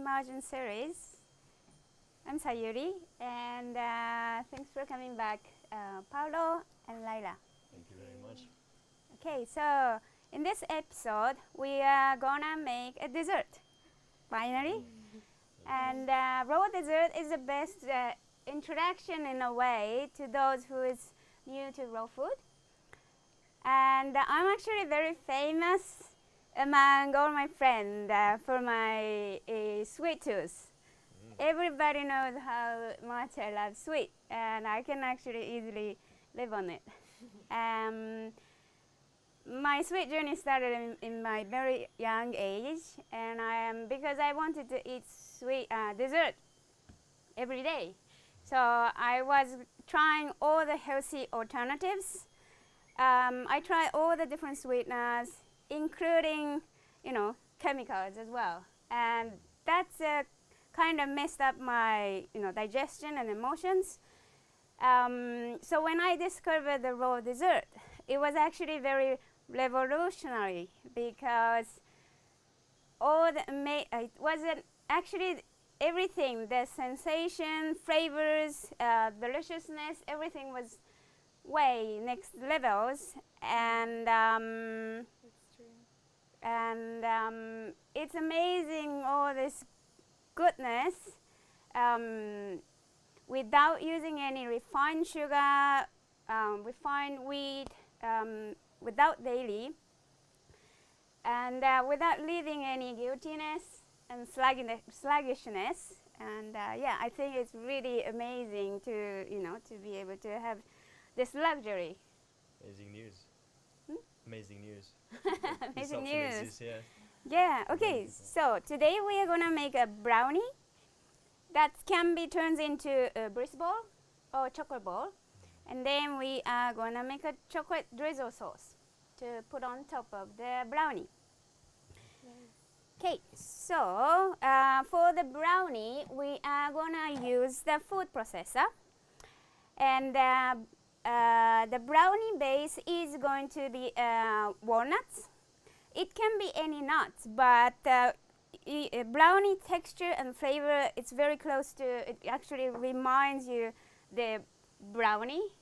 Immersion series. I'm Sayuri, and thanks for coming back, Paolo and Laila. Thank you very much. Okay, so in this episode, we are gonna make a dessert, finally. And raw dessert is the best introduction in a way to those who is new to raw food. And I'm actually very famous among all my friends for my sweet tooth. Everybody knows how much I love sweet, and I can actually easily live on it. My sweet journey started in my very young age, and because I wanted to eat sweet dessert every day. So I was trying all the healthy alternatives. I tried all the different sweeteners, including, chemicals as well. And that's kind of messed up my, digestion and emotions. So when I discovered the raw dessert, it was actually very revolutionary because it wasn't actually everything, the sensation, flavors, deliciousness, everything was way next levels, and it's amazing all this goodness without using any refined sugar, refined wheat, without dairy, and without leaving any guiltiness and sluggishness. And I think it's really amazing to to be able to have this luxury. Amazing news. Amazing news. Amazing news. Exist, yeah. Yeah, okay, so today we are going to make a brownie that can be turned into a brisk ball or chocolate ball. And then we are going to make a chocolate drizzle sauce to put on top of the brownie. Okay, so for the brownie, we are going to use the food processor. And the brownie base is going to be walnuts. It can be any nuts, but brownie texture and flavor, it's very close to, it actually reminds you the brownie.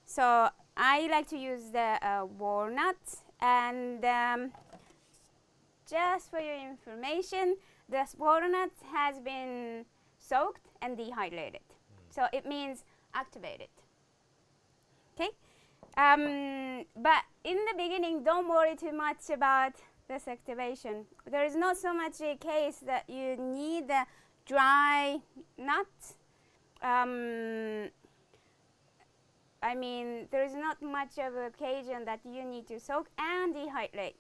So I like to use the walnuts, and just for your information, the walnut has been soaked and dehydrated. So it means activated. Okay? But in the beginning, don't worry too much about this activation. There is not so much a case that you need the dry nuts. There is not much of an occasion that you need to soak and dehydrate.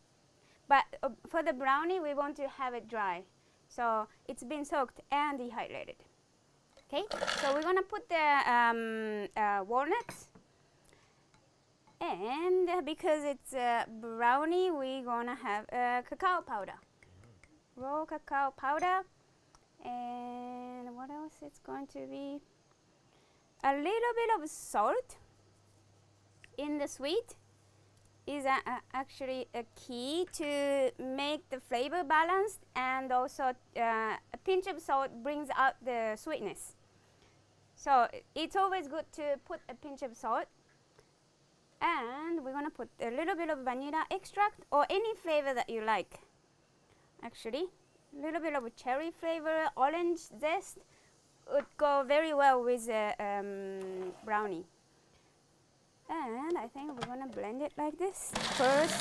But for the brownie, we want to have it dry. So it's been soaked and dehydrated. Okay, so we're going to put the walnuts. And because it's a brownie, we're going to have cacao powder. Raw cacao powder. And what else? It's going to be a little bit of salt in the sweet is actually a key to make the flavor balanced, and also a pinch of salt brings out the sweetness. So it's always good to put a pinch of salt. And we're going to put a little bit of vanilla extract or any flavor that you like. Actually, a little bit of a cherry flavor, orange zest would go very well with the brownie. And I think we're going to blend it like this first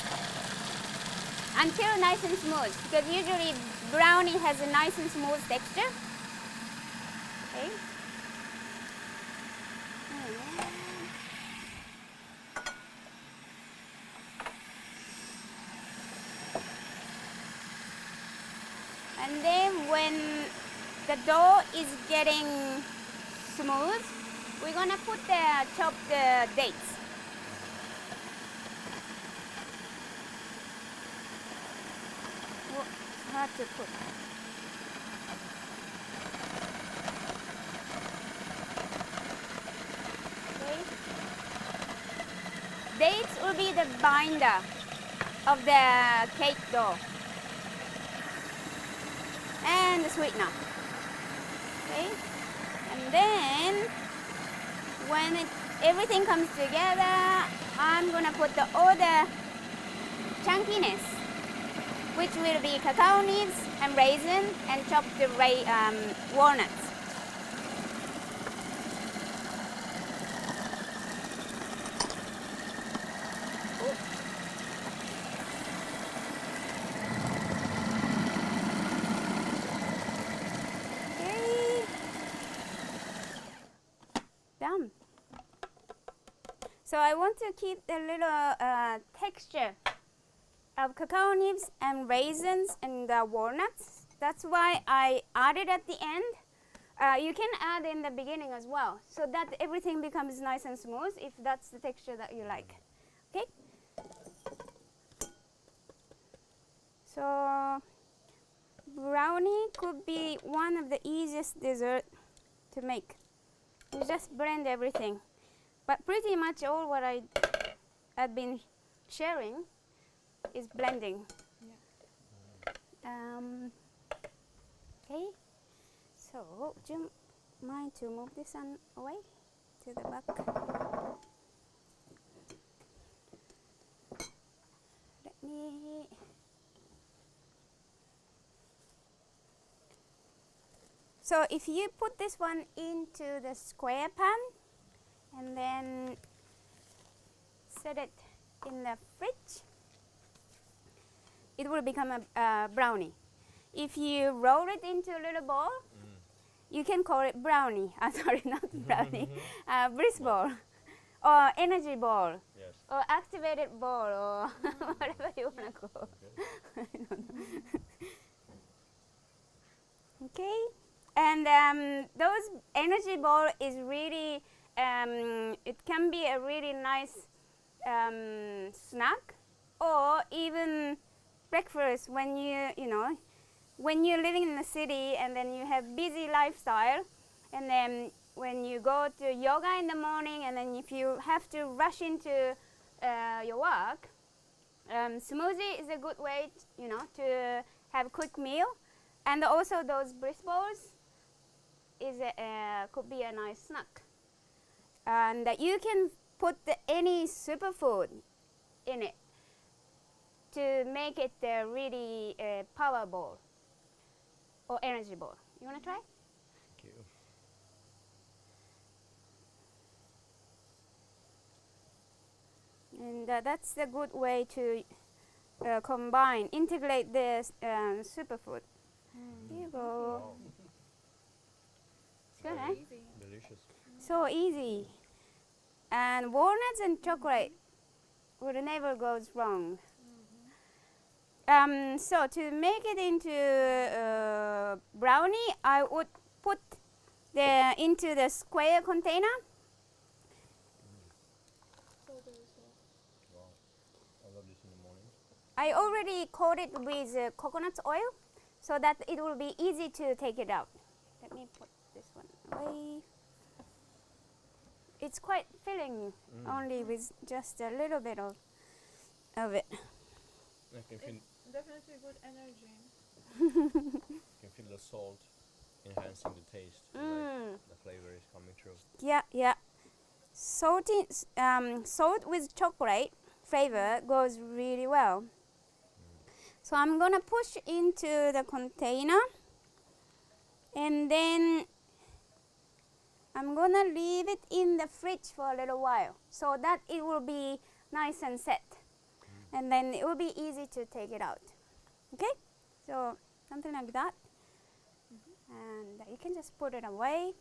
until nice and smooth, because usually brownie has a nice and smooth texture. Okay. And then when the dough is getting smooth, we're going to put the chopped dates. Well, it's hard to put. Okay. Dates will be the binder of the cake dough. and the sweetener. Okay, and then when everything comes together, I'm gonna put all the chunkiness, which will be cacao nibs and raisin and chopped walnuts. Okay, done. So I want to keep the little texture of cacao nibs and raisins and walnuts. That's why I added at the end. You can add in the beginning as well, so that everything becomes nice and smooth if that's the texture that you like. Okay? So brownie could be one of the easiest dessert to make. You just blend everything. But pretty much all what I've been sharing is blending. Yeah. Okay. So, do you mind to move this one away to the back? Let me. So, if you put this one into the square pan and then set it in the fridge, it will become a brownie. If you roll it into a little ball, you can call it brownie. Sorry, not brownie. Bliss ball, or energy ball, Yes. or activated ball, or whatever you want to call. Okay. I don't know. Okay, and those energy ball is really, it can be a really nice snack, or even breakfast when when you're living in the city and then you have busy lifestyle, and then when you go to yoga in the morning, and then if you have to rush into your work, smoothie is a good way to have a quick meal. And also those bliss balls could be a nice snack. And you can put any superfood in it to make it a really power ball or energy ball. You want to try? Thank you. And that's a good way to integrate the superfood. Here you go. Wow. It's good, eh? Delicious. So easy. And walnuts and chocolate would never goes wrong. So to make it into brownie, I would put into the square container. Wow. I love this in the morning. I already coated with coconut oil so that it will be easy to take it out. Let me put this one away. It's quite filling, only with just a little bit of it. I can feel, Definitely good energy. can feel the salt enhancing the taste. Like the flavor is coming through. Yeah, yeah. Salt with chocolate flavor goes really well. So I'm gonna push into the container, and then I'm gonna leave it in the fridge for a little while so that it will be nice and set, and then it will be easy to take it out. Okay, so something like that, and you can just put it away.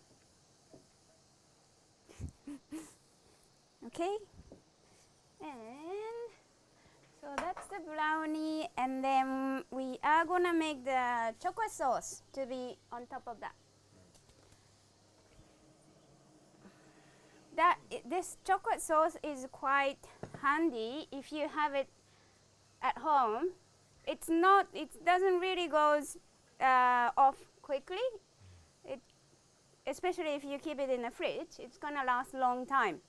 Okay, and so that's the brownie, and then we are gonna make the chocolate sauce to be on top of that. This chocolate sauce is quite handy if you have it at home. It doesn't really goes off quickly. Especially if you keep it in the fridge, it's gonna last a long time.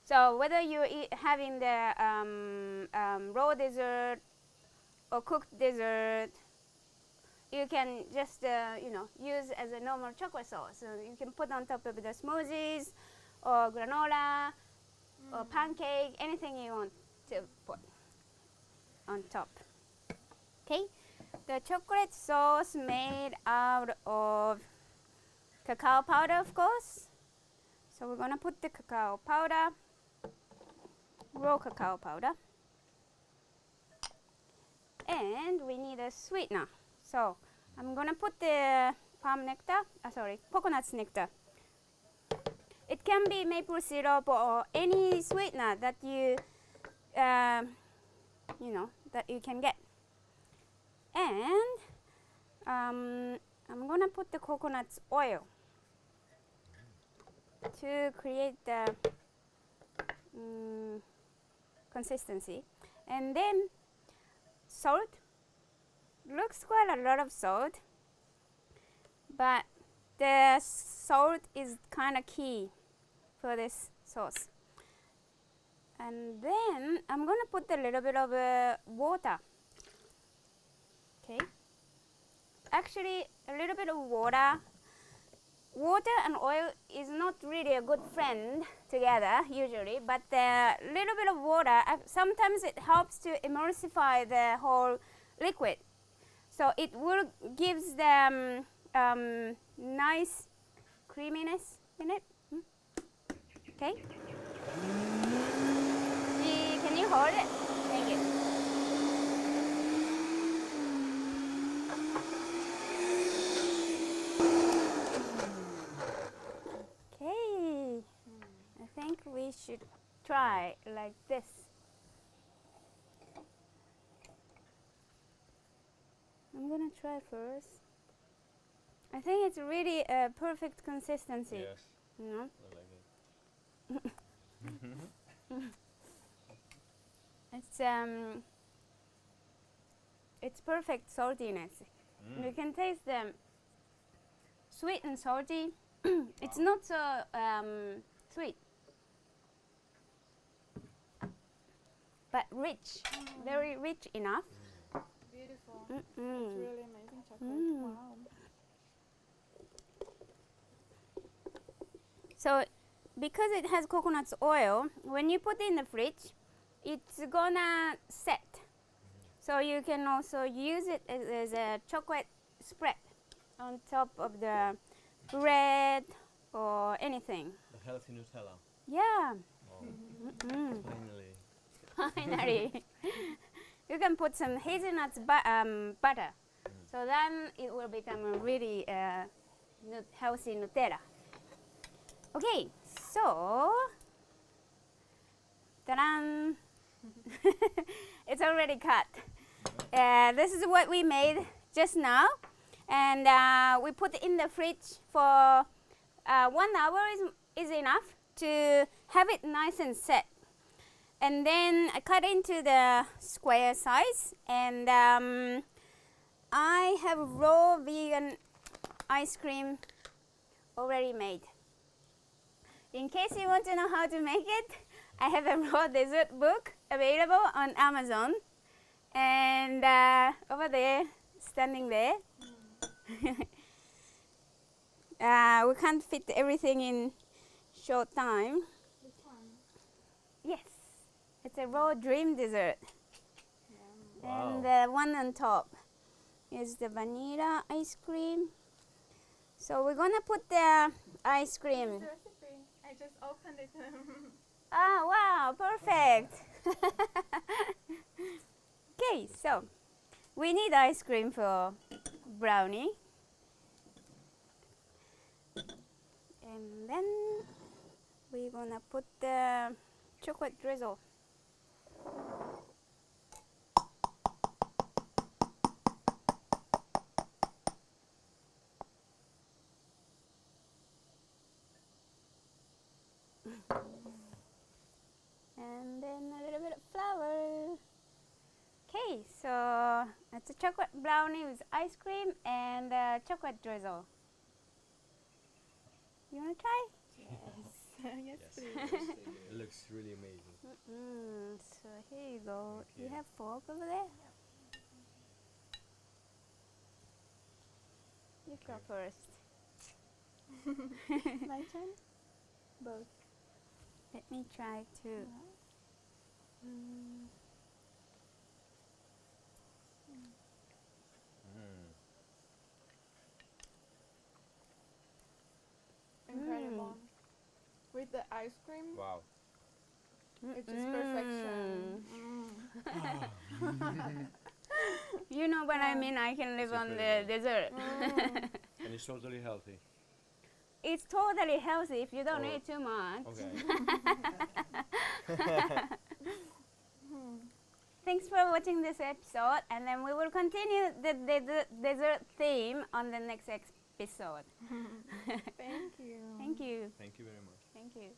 So whether you're having the raw dessert or cooked dessert, you can just use as a normal chocolate sauce. So you can put on top of the smoothies or granola or pancake, anything you want to put on top. Okay, the chocolate sauce made out of cacao powder, of course. So we're gonna put the cacao powder, raw cacao powder, and we need a sweetener. So I'm gonna put the coconut nectar. It can be maple syrup or any sweetener that you that you can get. And I'm gonna put the coconut oil to create the consistency, and then salt. Looks quite a lot of salt, but the salt is kind of key for this sauce. And then I'm gonna put a little bit of water. Okay, actually a little bit of water. Water and oil is not really a good friend together usually, but a little bit of water, sometimes it helps to emulsify the whole liquid. So it will gives them nice creaminess in it. Okay. Can you hold it? Thank you. Okay. I think we should try like this. I'm gonna try first. I think it's really a perfect consistency. Yes. You know? I like it. It's perfect saltiness. You can taste the sweet and salty. It's not so sweet, but rich, very rich enough. Beautiful. It's really amazing chocolate. Wow. So because it has coconut oil, when you put it in the fridge, it's gonna set. So you can also use it as a chocolate spread on top of the bread or anything. A healthy Nutella. Yeah. Oh, finally. Finally. You can put some hazelnuts butter. So then it will become a really healthy Nutella. Okay, so ta-da! It's already cut. This is what we made just now, and we put it in the fridge for 1 hour is enough to have it nice and set. And then I cut into the square size, and I have raw vegan ice cream already made. In case you want to know how to make it, I have a raw dessert book available on Amazon, and over there, standing there. We can't fit everything in short time. This one. Yes, it's a raw dream dessert. Yeah. Wow. And the one on top is the vanilla ice cream. So we're gonna put the ice cream. This recipe. I just opened it. Ah, wow, perfect. Okay, so we need ice cream for brownie. And then we're gonna put the chocolate drizzle. And then a little bit of flour. Okay, so it's a chocolate brownie with ice cream and chocolate drizzle. You wanna try? Yes, Yes. please. It looks really amazing. So here you go. Thank You you. have fork over there? You go Okay. first. My turn? Both. Let me try to. Mm. Incredible. With the ice cream, Wow. it's just perfection. Mm. You know what I Yeah. mean? I can live It's on the incredible. dessert. Mm. And it's totally healthy. It's totally healthy if you don't Or- eat too much. Okay. Thanks for watching this episode, and then we will continue the dessert theme on the next episode. Thank you. Thank you. Thank you very much. Thank you.